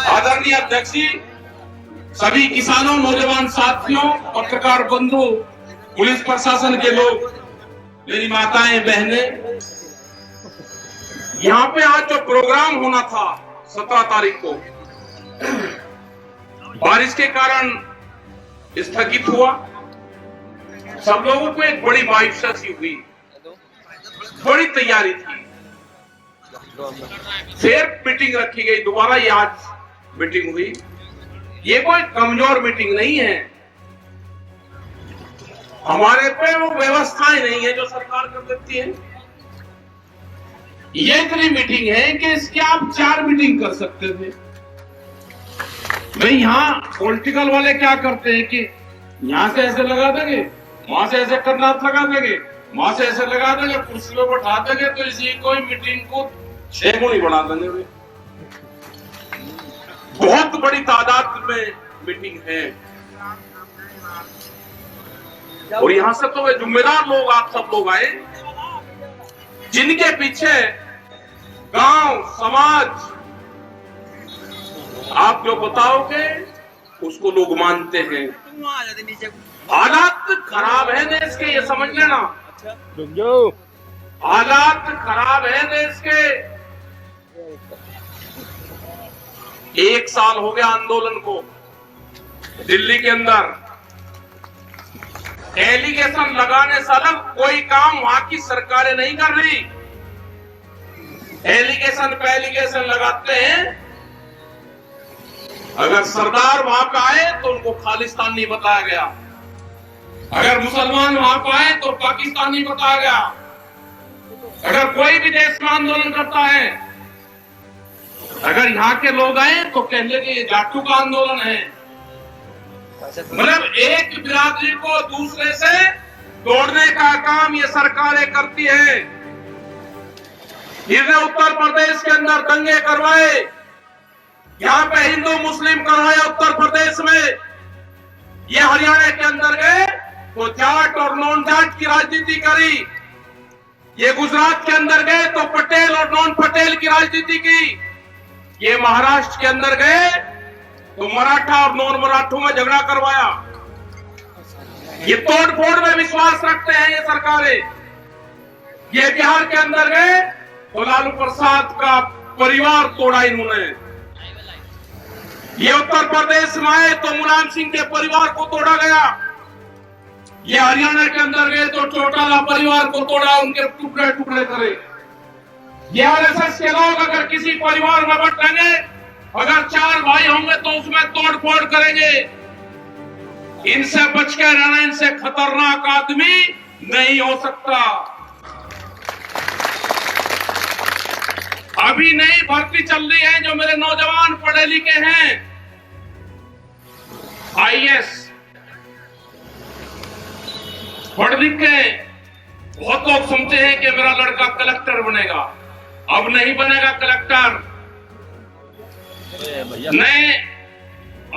आदरणीय अध्यक्ष जी, सभी किसानों, नौजवान साथियों, पत्रकार बंधु, पुलिस प्रशासन के लोग, मेरी माताएं, बहनें, यहाँ पे आज जो प्रोग्राम होना था 17 तारीख को बारिश के कारण स्थगित हुआ। सब लोगों को एक बड़ी मायूसी सी हुई, बड़ी तैयारी थी। फिर मीटिंग रखी गई, दोबारा ये आज मीटिंग हुई। ये कोई कमजोर मीटिंग नहीं है, हमारे पे वो व्यवस्थाएं नहीं है जो सरकार कर देती है। ये इतनी मीटिंग है कि इसके आप 4 मीटिंग कर सकते थे। भाई यहाँ पॉलिटिकल वाले क्या करते हैं कि यहां से ऐसे लगा देंगे, वहां से ऐसे करनाथ लगा देंगे, वहां से ऐसे लगा देंगे, कुर्सी पे बैठा देंगे, तो इसी कोई मीटिंग को 6 गुनी बढ़ा देंगे। बहुत बड़ी तादाद में मीटिंग है और यहां से तो वे जिम्मेदार लोग, आप सब लोग आए, जिनके पीछे गांव समाज आप जो बताओगे उसको लोग मानते हैं। हालात खराब है देश के, ये समझ लेना। हालात खराब है देश के। 1 साल हो गया आंदोलन को। दिल्ली के अंदर एलिगेशन लगाने से अलग कोई काम वहां की सरकारें नहीं कर रही। एलिगेशन पे एलिगेशन लगाते हैं। अगर सरदार वहां पे आए तो उनको खालिस्तानी बताया गया, अगर मुसलमान वहां पे आए तो पाकिस्तानी बताया गया। अगर कोई भी देश में आंदोलन करता है, अगर यहाँ के लोग आए तो कह लेंगे ये जाटू का आंदोलन है। मतलब एक बिरादरी को दूसरे से तोड़ने का काम ये सरकारें करती है। इसने उत्तर प्रदेश के अंदर दंगे करवाए, यहाँ पे हिंदू मुस्लिम करवाए उत्तर प्रदेश में। ये हरियाणा के अंदर गए तो जाट और नॉन जाट की राजनीति करी। ये गुजरात के अंदर गए तो पटेल और नॉन पटेल की राजनीति की। ये महाराष्ट्र के अंदर गए तो मराठा और नॉन मराठों में झगड़ा करवाया। ये तोड़ फोड़ में विश्वास रखते हैं ये सरकारें। ये बिहार के अंदर गए तो लालू प्रसाद का परिवार तोड़ा इन्होंने। ये उत्तर प्रदेश में आए तो मुलायम सिंह के परिवार को तोड़ा गया। ये हरियाणा के अंदर गए तो चौटाला परिवार को तोड़ा, उनके टुकड़े टुकड़े करे। ये आरएसएस के लोग अगर किसी परिवार में बटेंगे, अगर 4 भाई होंगे तो उसमें तोड़ फोड़ करेंगे। इनसे बच के रहना, इनसे खतरनाक आदमी नहीं हो सकता। अभी नई भर्ती चल रही है, जो मेरे नौजवान पढ़े लिखे हैं, आईएएस पढ़ लिख के बहुत लोग सुनते हैं कि मेरा लड़का कलेक्टर बनेगा। अब नहीं बनेगा कलेक्टर। नए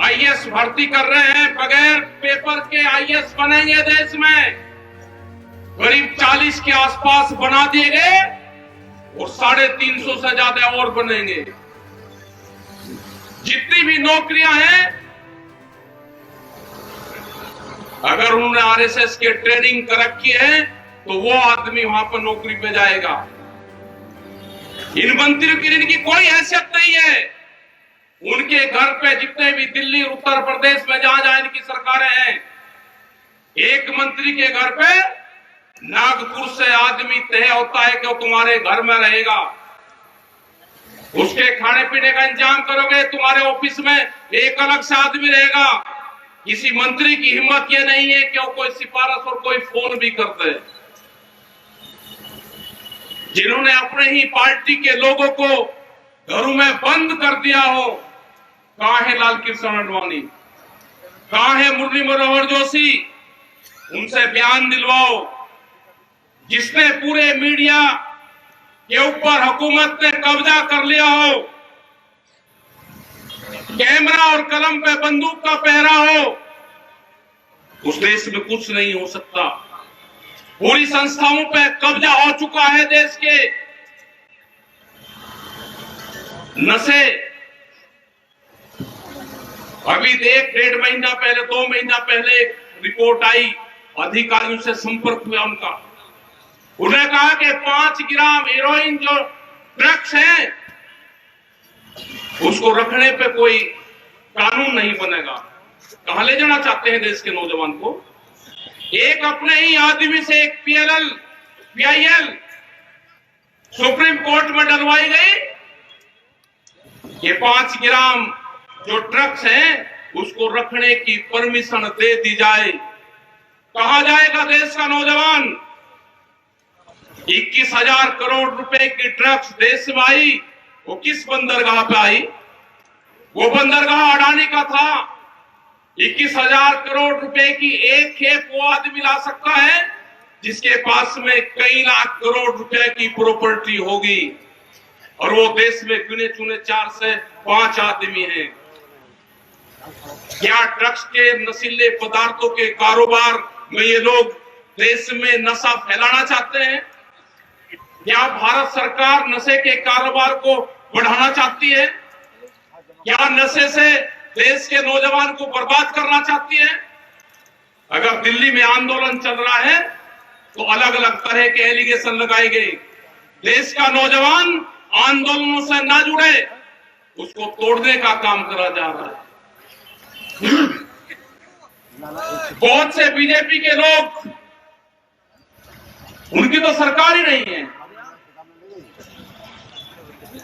आईएएस भर्ती कर रहे हैं, बगैर पेपर के आईएएस बनेंगे देश में। करीब 40 के आसपास बना दिए गए और 350 से ज्यादा और बनेंगे। जितनी भी नौकरियां हैं, अगर उन्होंने आरएसएस के ट्रेनिंग कर रखी है तो वो आदमी वहां पर नौकरी पे जाएगा। इन मंत्रियों की इनकी कोई हैसियत नहीं है। उनके घर पे जितने भी दिल्ली उत्तर प्रदेश में जहां जहां इनकी सरकारें हैं, एक मंत्री के घर पे नागपुर से आदमी तय होता है कि वो तुम्हारे घर में रहेगा। उसके खाने पीने का इंतजाम करोगे, तुम्हारे ऑफिस में एक अलग से आदमी रहेगा। किसी मंत्री की हिम्मत ये नहीं है कि वो कोई सिफारिश और कोई फोन भी कर दे। जिन्होंने अपने ही पार्टी के लोगों को घरों में बंद कर दिया हो, कहां है लाल कृष्ण आडवाणी, कहां है मुरली मनोहर जोशी? उनसे बयान दिलवाओ। जिसने पूरे मीडिया के ऊपर हुकूमत ने कब्जा कर लिया हो, कैमरा और कलम पे बंदूक का पहरा हो, उस देश में कुछ नहीं हो सकता। पूरी संस्थाओं पे कब्जा हो चुका है देश के। नशे अभी 1-1.5 महीना पहले, 2 महीना पहले रिपोर्ट आई, अधिकारियों से संपर्क हुआ उनका, उन्होंने कहा कि 5 ग्राम हेरोइन जो ड्रग्स है उसको रखने पे कोई कानून नहीं बनेगा। कहां ले जाना चाहते हैं देश के नौजवान को? एक अपने ही आदमी से एक PIL सुप्रीम कोर्ट में डलवाई गई। ये 5 ग्राम जो ड्रग्स है उसको रखने की परमिशन दे दी जाए। कहां जाएगा देश का नौजवान? 21,000 करोड़ रुपए की ड्रग्स देश में आई, वो किस बंदरगाह पे आई? वो बंदरगाह अडानी का था। 21,000 करोड़ रुपए की एक खेप वो आदमी ला सकता है जिसके पास में कई लाख करोड़ रुपए की प्रॉपर्टी होगी, और वो देश में गिने चुने 4 से 5 आदमी हैं। क्या ड्रग्स के नशीले पदार्थों के कारोबार में ये लोग देश में नशा फैलाना चाहते हैं? क्या भारत सरकार नशे के कारोबार को बढ़ाना चाहती है? क्या नशे से देश के नौजवान को बर्बाद करना चाहती है? अगर दिल्ली में आंदोलन चल रहा है तो अलग अलग तरह के एलिगेशन लगाए गए। देश का नौजवान आंदोलनों से ना जुड़े, उसको तोड़ने का काम करा जा रहा है। बहुत से बीजेपी के लोग, उनकी तो सरकार ही नहीं है,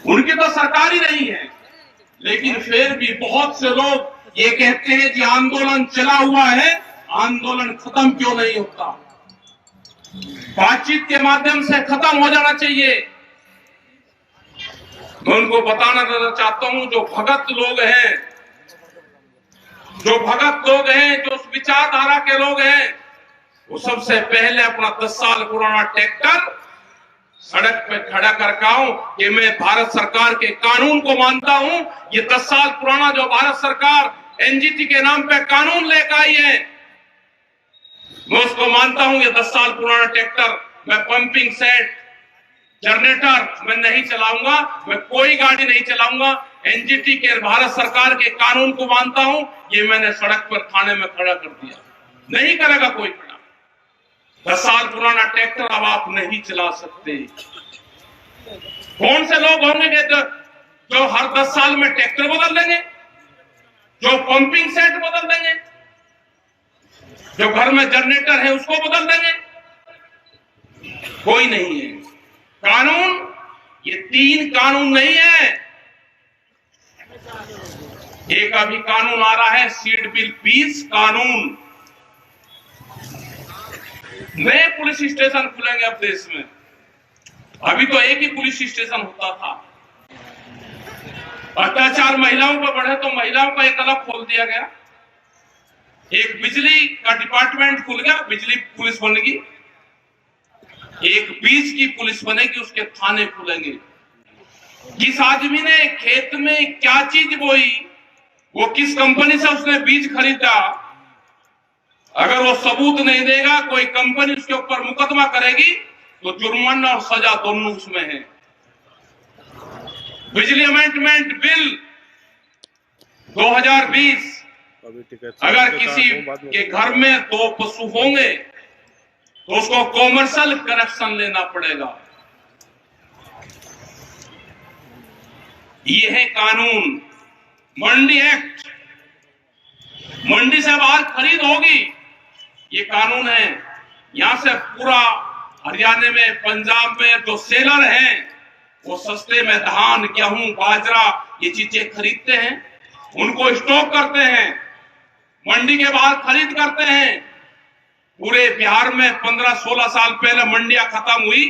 उनकी तो सरकार ही नहीं है, लेकिन फिर भी बहुत से लोग ये कहते हैं कि आंदोलन चला हुआ है, आंदोलन खत्म क्यों नहीं होता? बातचीत के माध्यम से खत्म हो जाना चाहिए। मैं उनको बताना चाहता हूं, जो भगत लोग हैं, जो उस विचारधारा के लोग हैं, वो सबसे पहले अपना 10 साल पुराना ट्रैक्टर सड़क पे खड़ा करके आओ कि मैं भारत सरकार के कानून को मानता हूं। ये 10 साल पुराना जो भारत सरकार NGT के नाम पे कानून लेकर आई है, मैं उसको मानता हूं। ये 10 साल पुराना ट्रैक्टर, मैं पंपिंग सेट, जनरेटर मैं नहीं चलाऊंगा, मैं कोई गाड़ी नहीं चलाऊंगा। NGT के भारत सरकार के कानून को मानता हूं। ये मैंने सड़क पर थाने में खड़ा कर दिया, नहीं करेगा कोई खड़ा। 10 साल पुराना ट्रैक्टर अब आप नहीं चला सकते। कौन से लोग होंगे जो हर 10 साल में ट्रैक्टर बदल देंगे, जो पंपिंग सेट बदल देंगे, जो घर में जनरेटर है उसको बदल देंगे? कोई नहीं है। कानून, ये 3 कानून नहीं है। एक अभी कानून आ रहा है सीड बिल 20 कानून। नए पुलिस स्टेशन खुलेंगे अब देश में। अभी तो एक ही पुलिस स्टेशन होता था। अत्याचार महिलाओं पर बढ़े तो महिलाओं का एक अलग खोल दिया गया। एक बिजली का डिपार्टमेंट खुल गया, बिजली पुलिस बनेगी। एक बीच की पुलिस बनेगी, उसके थाने खुलेंगे। जिस आदमी ने खेत में क्या चीज बोई, वो किस कंपनी से उसने बीज खरीदा, अगर वो सबूत नहीं देगा, कोई कंपनी उसके ऊपर मुकदमा करेगी तो जुर्माना और सजा दोनों उसमें है। बिजली अमेंडमेंट बिल 2020, अगर किसी के घर में 2 पशु होंगे तो उसको कॉमर्शियल कनेक्शन लेना पड़ेगा। ये है कानून। मंडी एक्ट, मंडी से बाहर खरीद होगी, ये कानून है। यहां से पूरा हरियाणा में, पंजाब में जो सेलर हैं वो सस्ते में धान, गेहूं, बाजरा ये चीजें खरीदते हैं, उनको स्टॉक करते हैं, मंडी के बाहर खरीद करते हैं। पूरे बिहार में 15-16 साल पहले मंडियां खत्म हुई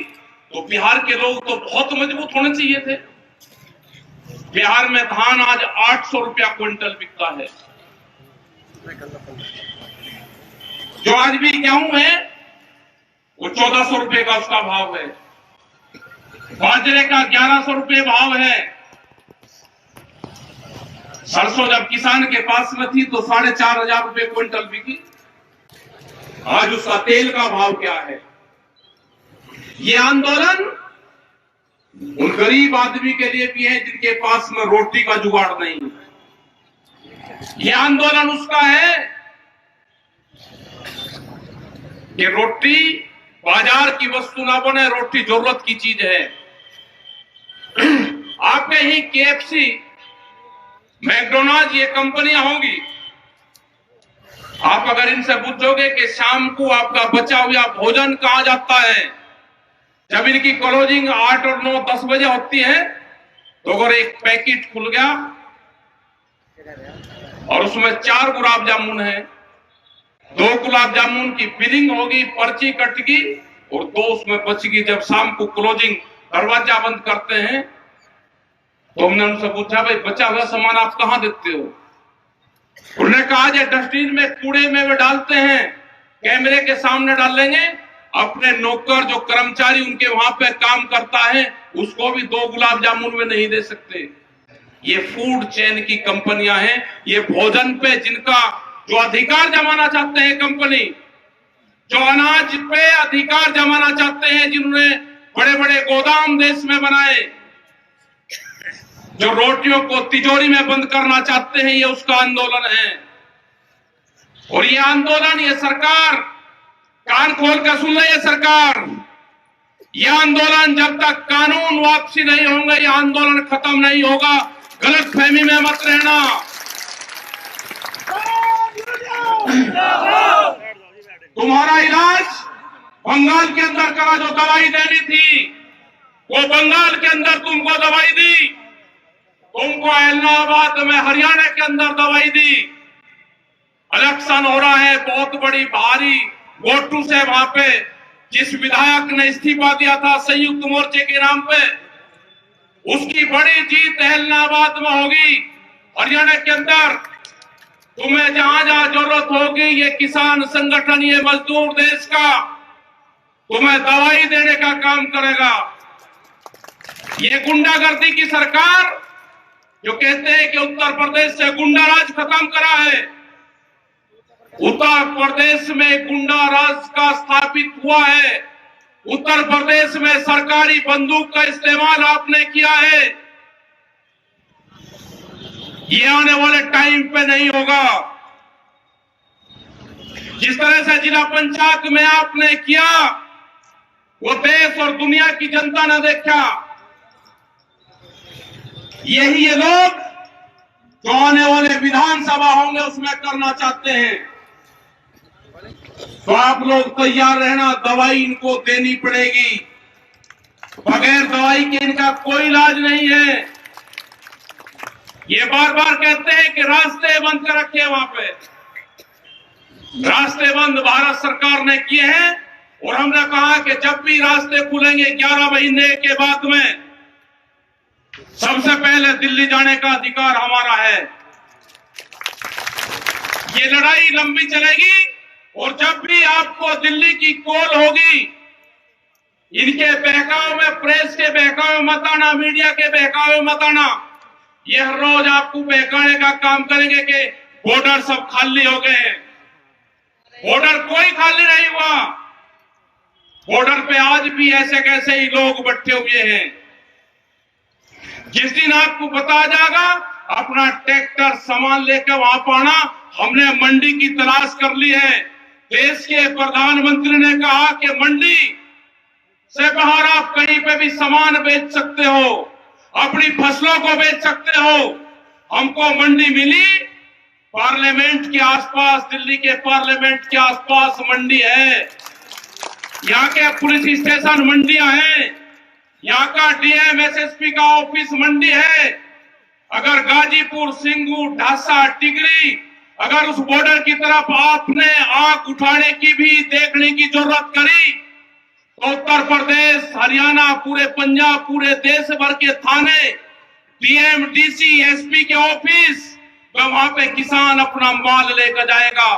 तो बिहार के लोग तो बहुत मजबूत होने चाहिए थे। बिहार में धान आज 800 रुपया क्विंटल बिकता है। जो आज भी गेहूं है वो 1400 रुपए का उसका भाव है। बाजरे का 1100 रुपए भाव है। सरसों जब किसान के पास में थी तो 4500 रुपए क्विंटल बिकी। आज उसका तेल का भाव क्या है? ये आंदोलन उन गरीब आदमी के लिए भी है जिनके पास में रोटी का जुगाड़ नहीं। ये आंदोलन उसका है कि रोटी बाजार की वस्तु ना बने, रोटी जरूरत की चीज है। आपके ही KFC, मैकडोनाल्ड, ये कंपनियां होंगी। आप अगर इनसे पूछोगे कि शाम को आपका बचा हुआ भोजन कहां जाता है, जब इनकी क्लोजिंग 8 और 9, 10 बजे होती है, तो अगर एक पैकेट खुल गया और उसमें 4 गुलाब जामुन है, 2 गुलाब जामुन की बिलिंग होगी, पर्ची कटगी और 2 उसमें बचगी। जब शाम को क्लोजिंग दरवाजा बंद करते हैं तो हमने उनसे पूछा, भाई बचा हुआ सामान आप कहां देते हो? उन्होंने कहा जो डस्टबिन में, कूड़े में वे डालते हैं, कैमरे के सामने डालेंगे। अपने नौकर जो कर्मचारी उनके वहां पे काम करता है उसको भी 2 गुलाब जामुन में नहीं दे सकते। ये फूड चेन की कंपनियां हैं। ये भोजन पे जिनका जो अधिकार जमाना चाहते हैं कंपनी, जो अनाज पे अधिकार जमाना चाहते हैं, जिन्होंने बड़े बड़े गोदाम देश में बनाए, जो रोटियों को तिजोरी में बंद करना चाहते हैं, ये उसका आंदोलन है। और ये आंदोलन, ये सरकार कान खोल कर सुन ले, ये सरकार, ये आंदोलन जब तक कानून वापसी नहीं होंगे, ये आंदोलन खत्म नहीं होगा। गलत फहमी में मत रहना। तुम्हारा इलाज बंगाल के अंदर करा, जो दवाई देनी थी वो बंगाल के अंदर तुमको दवाई दी, तुमको इलाहाबाद में, हरियाणा के अंदर दवाई दी। इलेक्शन हो रहा है बहुत बड़ी भारी वोटों से, वहां पे जिस विधायक ने इस्तीफा दिया था संयुक्त मोर्चे के नाम पे, उसकी बड़ी जीत इलाहाबाद में होगी। हरियाणा के अंदर तुम्हें जहां जहां जरूरत होगी, ये किसान संगठन, ये मजदूर देश का तुम्हें दवाई देने का काम करेगा। ये गुंडागर्दी की सरकार जो कहते हैं कि उत्तर प्रदेश से गुंडा राज खत्म करा है, उत्तर प्रदेश में गुंडा राज का स्थापित हुआ है। उत्तर प्रदेश में सरकारी बंदूक का इस्तेमाल आपने किया है। ये आने वाले टाइम पे नहीं होगा। जिस तरह से जिला पंचायत में आपने किया, वो देश और दुनिया की जनता ने देखा। यही ये लोग जो आने वाले विधानसभा होंगे उसमें करना चाहते हैं। तो आप लोग तैयार रहना, दवाई इनको देनी पड़ेगी। बगैर दवाई के इनका कोई इलाज नहीं है। ये बार बार कहते हैं कि रास्ते बंद कर रखे, वहां पे रास्ते बंद भारत सरकार ने किए हैं। और हमने कहा कि जब भी रास्ते खुलेंगे 11 महीने के बाद में, सबसे पहले दिल्ली जाने का अधिकार हमारा है। ये लड़ाई लंबी चलेगी और जब भी आपको दिल्ली की कॉल होगी, इनके बहकावे में, प्रेस के बहकावे में मत आना, मीडिया के बहकावे में मत आना। ये हर रोज आपको बहकाने का काम करेंगे कि बॉर्डर सब खाली हो गए हैं। बॉर्डर कोई खाली नहीं हुआ। बॉर्डर पे आज भी ऐसे कैसे ही लोग बैठे हुए हैं। जिस दिन आपको बता जाएगा, अपना ट्रैक्टर सामान लेकर वहां पाना। हमने मंडी की तलाश कर ली है। देश के प्रधानमंत्री ने कहा कि मंडी से बाहर आप कहीं पे भी सामान बेच सकते हो, अपनी फसलों को बेच सकते हो। हमको मंडी मिली, पार्लियामेंट के आसपास, दिल्ली के पार्लियामेंट के आसपास मंडी है। यहाँ के पुलिस स्टेशन मंडियां हैं, यहाँ का डीएम एसएसपी का ऑफिस मंडी है। अगर गाजीपुर, सिंगू, ढासा, टिकरी, अगर उस बॉर्डर की तरफ आपने आंख उठाने की भी, देखने की जरूरत करी, तो उत्तर प्रदेश, हरियाणा, पूरे पंजाब, पूरे देश भर के थाने, डीएम, डीसी, एसपी के ऑफिस, तो वहां पे किसान अपना माल लेकर जाएगा।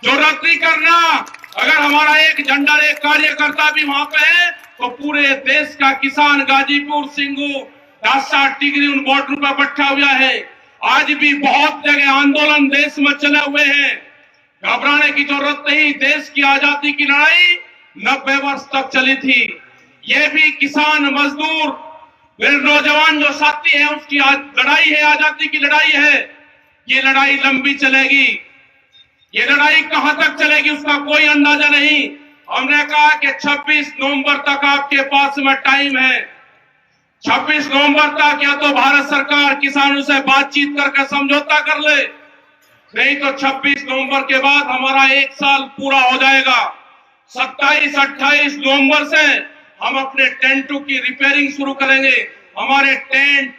जरूरत नहीं करना। अगर हमारा एक झंडा, एक कार्यकर्ता भी वहां पे है, तो पूरे देश का किसान गाजीपुर, सिंगू, ढासा, टिकरी उन बॉर्डर पर बैठा हुआ है। आज भी बहुत जगह आंदोलन देश में चले हुए हैं। घबराने की जरूरत नहीं। देश की आजादी की लड़ाई 90 वर्ष तक चली थी। ये भी किसान मजदूर मेरे नौजवान जो साथी हैं उसकी आज लड़ाई है, आजादी की लड़ाई है। ये लड़ाई लंबी चलेगी, ये लड़ाई कहां तक चलेगी उसका कोई अंदाजा नहीं। हमने कहा कि 26 नवंबर तक आपके पास में टाइम है। 26 नवंबर तक या तो भारत सरकार किसानों से बातचीत करके समझौता कर ले, नहीं तो 26 नवंबर के बाद हमारा 1 साल पूरा हो जाएगा। 27-28 नवंबर से हम अपने टेंटों की रिपेयरिंग शुरू करेंगे। हमारे टेंट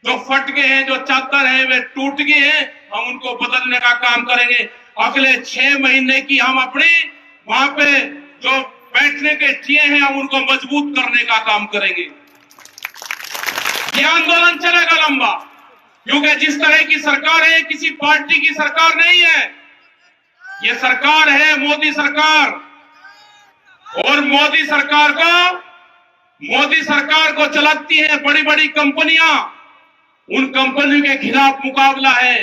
जो फट गए हैं, जो चादर है वे टूट गए हैं, हम उनको बदलने का काम करेंगे। अगले 6 महीने की हम अपनी वहां पे जो बैठने के ठिए हैं हम उनको मजबूत करने का काम करेंगे। ये आंदोलन चलेगा लंबा, क्योंकि जिस तरह की सरकार है किसी पार्टी की सरकार नहीं है। ये सरकार है मोदी सरकार, और मोदी सरकार को चलाती है बड़ी बड़ी कंपनियां। उन कंपनियों के खिलाफ मुकाबला है।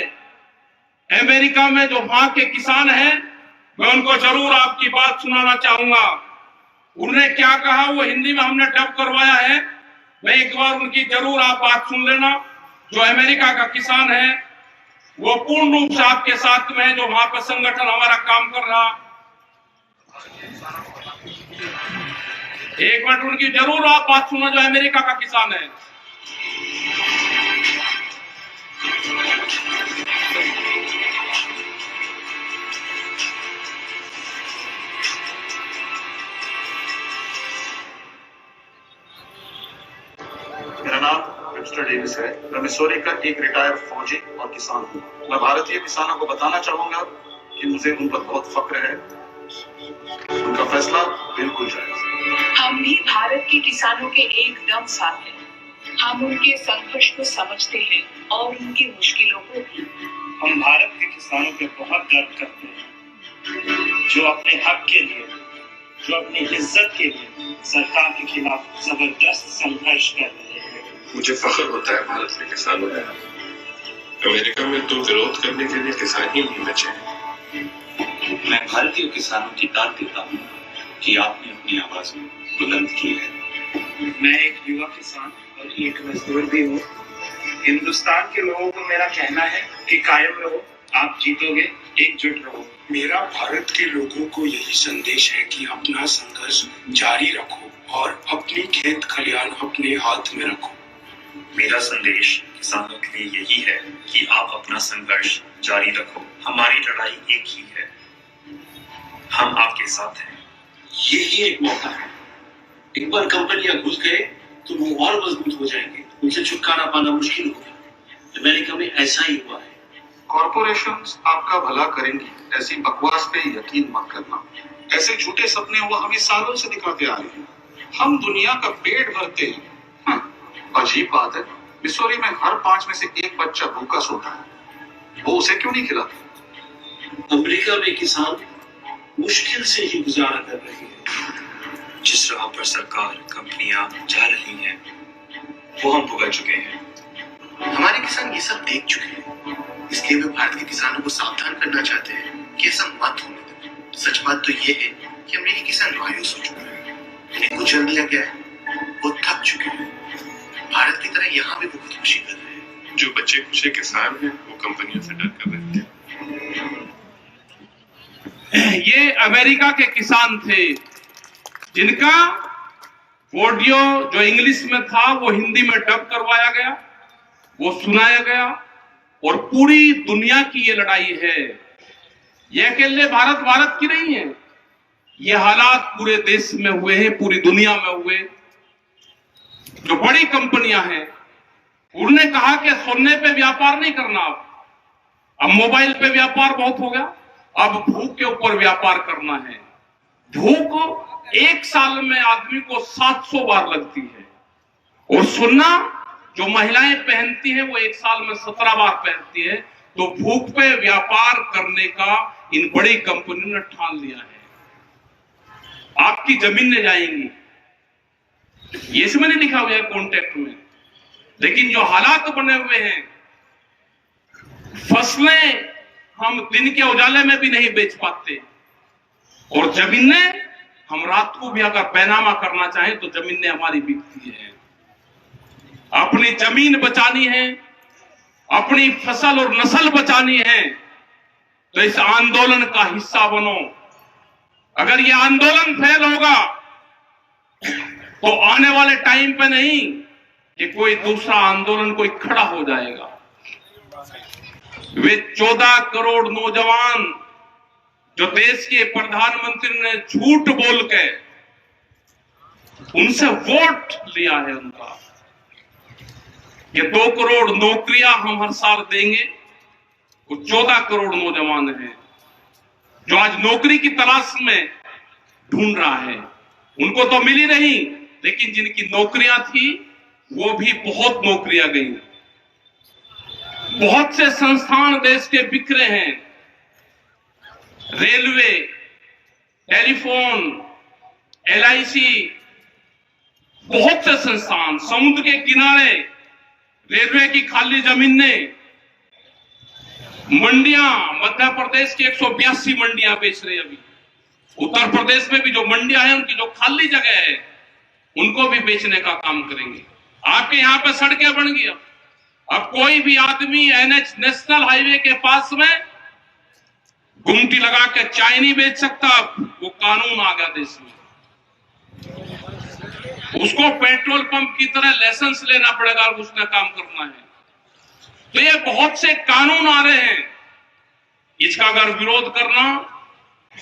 अमेरिका में जो वहां के किसान हैं, मैं उनको जरूर आपकी बात सुनाना चाहूंगा। उन्होंने क्या कहा वो हिंदी में हमने डब करवाया है, मैं एक बार उनकी जरूर आप बात सुन लेना। जो अमेरिका का किसान है वो पूर्ण रूप से आपके साथ में है, जो वहां पर संगठन हमारा काम कर रहा। एक मिनट उनकी जरूर आप बात सुनो, जो अमेरिका का किसान है। मेरा नाम मिस्टर डेविस है। मैं मिसौरी का एक रिटायर्ड फौजी और किसान हूँ। मैं भारतीय किसानों को बताना चाहूंगा कि मुझे उन पर बहुत फक्र है। उनका फैसला बिल्कुल जायज है। हम भी भारत के किसानों के एकदम साथ हैं। हम उनके संघर्ष को समझते हैं और उनकी मुश्किलों को भी। हम भारत के किसानों पे बहुत गर्व करते हैं, जो अपने हक के लिए, जो अपनी इज्जत के लिए सरकार के खिलाफ जबरदस्त संघर्ष कर रहे हैं। मुझे फख्र होता है भारत के किसानों में। अमेरिका में तो विरोध करने के लिए किसान ही नहीं बचे हैं। मैं भारतीय किसानों की दाद देता हूँ कि आपने अपनी आवाज बुलंद की है। मैं एक युवा किसान और एक मजदूर भी हूँ। हिंदुस्तान के लोगों को मेरा कहना है कि कायम रहो, आप जीतोगे, एकजुट रहो। मेरा भारत के लोगों को यही संदेश है कि अपना संघर्ष जारी रखो और अपनी खेत खलियान अपने हाथ में रखो। मेरा संदेश किसानों के लिए यही है कि आप अपना संघर्ष जारी रखो। हमारी लड़ाई एक ही है, हम आपके साथ हैं। यही एक मौका है। एक बार कंपनियां घुस गए तो वो और मजबूत हो जाएंगे, उनसे छुटकारा पाना मुश्किल होगा। अमेरिका में ऐसा ही हुआ है। कॉर्पोरेशंस आपका भला करेंगी, ऐसी बकवास पे यकीन मत करना। ऐसे झूठे सपने वो हमें सालों से दिखाते आ रहे हैं। हम दुनिया का पेट भरते हैं। अजीब बात है, मिसौरी में हर 5 में से 1 बच्चा भूखा सोता है। वो उसे क्यों नहीं खिलाते? अमेरिका में किसान मुश्किल से ही गुजारा कर रहे हैं। जिस राह पर सरकार, कंपनियां जा रही हैं, वो हम भुगत चुके हैं। हमारे किसान ये सब देख चुके हैं, इसलिए वे भारत के किसानों को सावधान करना चाहते हैं कि ऐसा मत होने दें। सच बात तो ये है कि अमेरिकी किसान मायूस हो चुके हैं, उन्हें कुचल दिया गया है, वो थक चुके हैं। भारत की तरह यहाँ भी वो खुदकुशी कर रहे हैं। जो बच्चे कुछ किसान हैं वो कंपनियों से डर कर रहे थे। ये अमेरिका के किसान थे जिनका ऑडियो जो इंग्लिश में था वो हिंदी में डब करवाया गया, वो सुनाया गया। और पूरी दुनिया की ये लड़ाई है। ये अकेले भारत की नहीं है। ये हालात पूरे देश में हुए हैं, पूरी दुनिया में हुए। जो बड़ी कंपनियां हैं उन्होंने कहा कि सोने पे व्यापार नहीं करना, अब मोबाइल पे व्यापार बहुत हो गया, अब भूख के ऊपर व्यापार करना है। भूख 1 साल में आदमी को 700 बार लगती है, और सुनना जो महिलाएं पहनती हैं वो 1 साल में 17 बार पहनती है। तो भूख पे व्यापार करने का इन बड़ी कंपनियों ने ठान लिया है। आपकी जमीनें जाएंगी, ये इसमें नहीं लिखा हुआ है कॉन्ट्रैक्ट में, लेकिन जो हालात बने हुए हैं, फसलें हम दिन के उजाले में भी नहीं बेच पाते, और जमीनें हम रात को भी अगर पैनामा करना चाहें तो जमीनें हमारी बिकती है। अपनी जमीन बचानी है, अपनी फसल और नस्ल बचानी है, तो इस आंदोलन का हिस्सा बनो। अगर ये आंदोलन फेल होगा तो आने वाले टाइम पे नहीं कि कोई दूसरा आंदोलन कोई खड़ा हो जाएगा। वे 14 करोड़ नौजवान जो देश के प्रधानमंत्री ने झूठ बोल के उनसे वोट लिया है उनका, ये 2 करोड़ नौकरियां हम हर साल देंगे, वो 14 करोड़ नौजवान हैं जो आज नौकरी की तलाश में ढूंढ रहा है। उनको तो मिली नहीं, लेकिन जिनकी नौकरियां थी वो भी बहुत नौकरियां गई। बहुत से संस्थान देश के बिखरे हैं, रेलवे, टेलीफोन, LIC, बहुत से संस्थान, समुद्र के किनारे रेलवे की खाली जमीनें, मंडियां, मध्य प्रदेश की 182 मंडियां बेच रही अभी। उत्तर प्रदेश में भी जो मंडियां हैं उनकी जो खाली जगह है उनको भी बेचने का काम करेंगे। आपके यहाँ पे सड़कें बन गई। अब कोई भी आदमी NH नेशनल हाईवे के पास में गुमटी लगा के चाय नहीं बेच सकता। वो कानून आ गया देश में। उसको पेट्रोल पंप की तरह लाइसेंस लेना पड़ेगा और उसने काम करना है। तो ये बहुत से कानून आ रहे हैं, इसका अगर विरोध करना,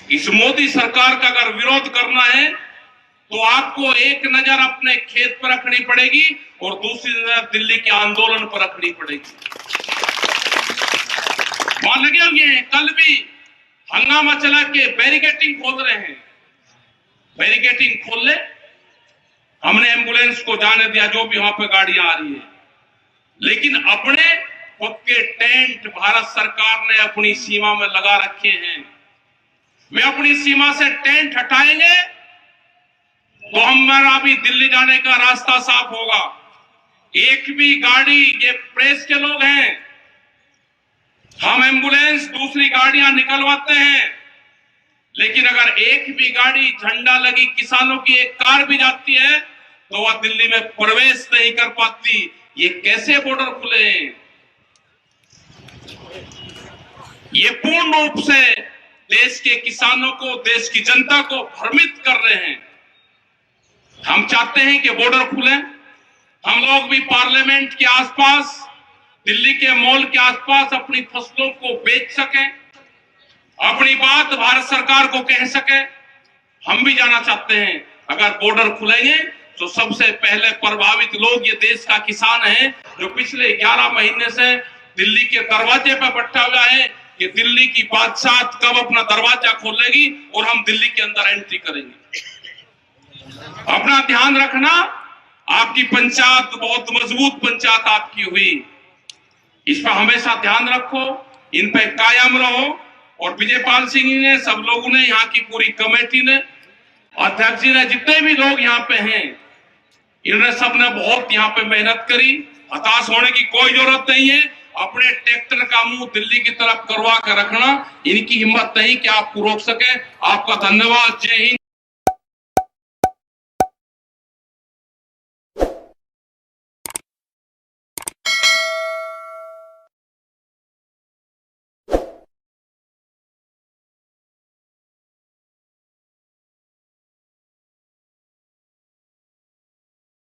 इस मोदी सरकार का अगर विरोध करना है तो आपको एक नजर अपने खेत पर रखनी पड़ेगी और दूसरी नजर दिल्ली के आंदोलन पर रखनी पड़ेगी। वहां लगे हुए हैं, कल भी हंगामा चला के बैरिकेटिंग खोल रहे हैं। बैरिकेटिंग खोल ले, हमने एम्बुलेंस को जाने दिया जो भी वहां पे गाड़ियां आ रही है, लेकिन अपने पक्के टेंट भारत सरकार ने अपनी सीमा में लगा रखे हैं। वे अपनी सीमा से टेंट हटाएंगे तो हमारा भी दिल्ली जाने का रास्ता साफ होगा। एक भी गाड़ी, ये प्रेस के लोग हैं, हम एम्बुलेंस दूसरी गाड़ियां निकलवाते हैं, लेकिन अगर एक भी गाड़ी झंडा लगी किसानों की एक कार भी जाती है तो वह दिल्ली में प्रवेश नहीं कर पाती। ये कैसे बॉर्डर खुले हैं? ये पूर्ण रूप से देश के किसानों को, देश की जनता को भ्रमित कर रहे हैं। हम चाहते हैं कि बॉर्डर खुले, हम लोग भी पार्लियामेंट के आसपास, दिल्ली के मॉल के आसपास अपनी फसलों को बेच सकें, अपनी बात भारत सरकार को कह सके। हम भी जाना चाहते हैं। अगर बॉर्डर खुलेंगे तो सबसे पहले प्रभावित लोग ये देश का किसान है, जो पिछले 11 महीने से दिल्ली के दरवाजे पर बैठा हुआ है कि दिल्ली की बादशाह कब अपना दरवाजा खोलेगी और हम दिल्ली के अंदर एंट्री करेंगे। अपना ध्यान रखना, आपकी पंचायत बहुत मजबूत पंचायत आपकी हुई, इस पर हमेशा ध्यान रखो, इन पे कायम रहो। और विजयपाल सिंह जी ने, सब लोगों ने, यहाँ की पूरी कमेटी ने, अध्यक्ष जी ने, जितने भी लोग यहाँ पे हैं, इन्होंने सबने बहुत यहाँ पे मेहनत करी। हताश होने की कोई जरूरत नहीं है। अपने ट्रैक्टर का मुंह दिल्ली की तरफ करवा कर रखना, इनकी हिम्मत नहीं कि आपको रोक सके। आपका धन्यवाद। जय हिंद।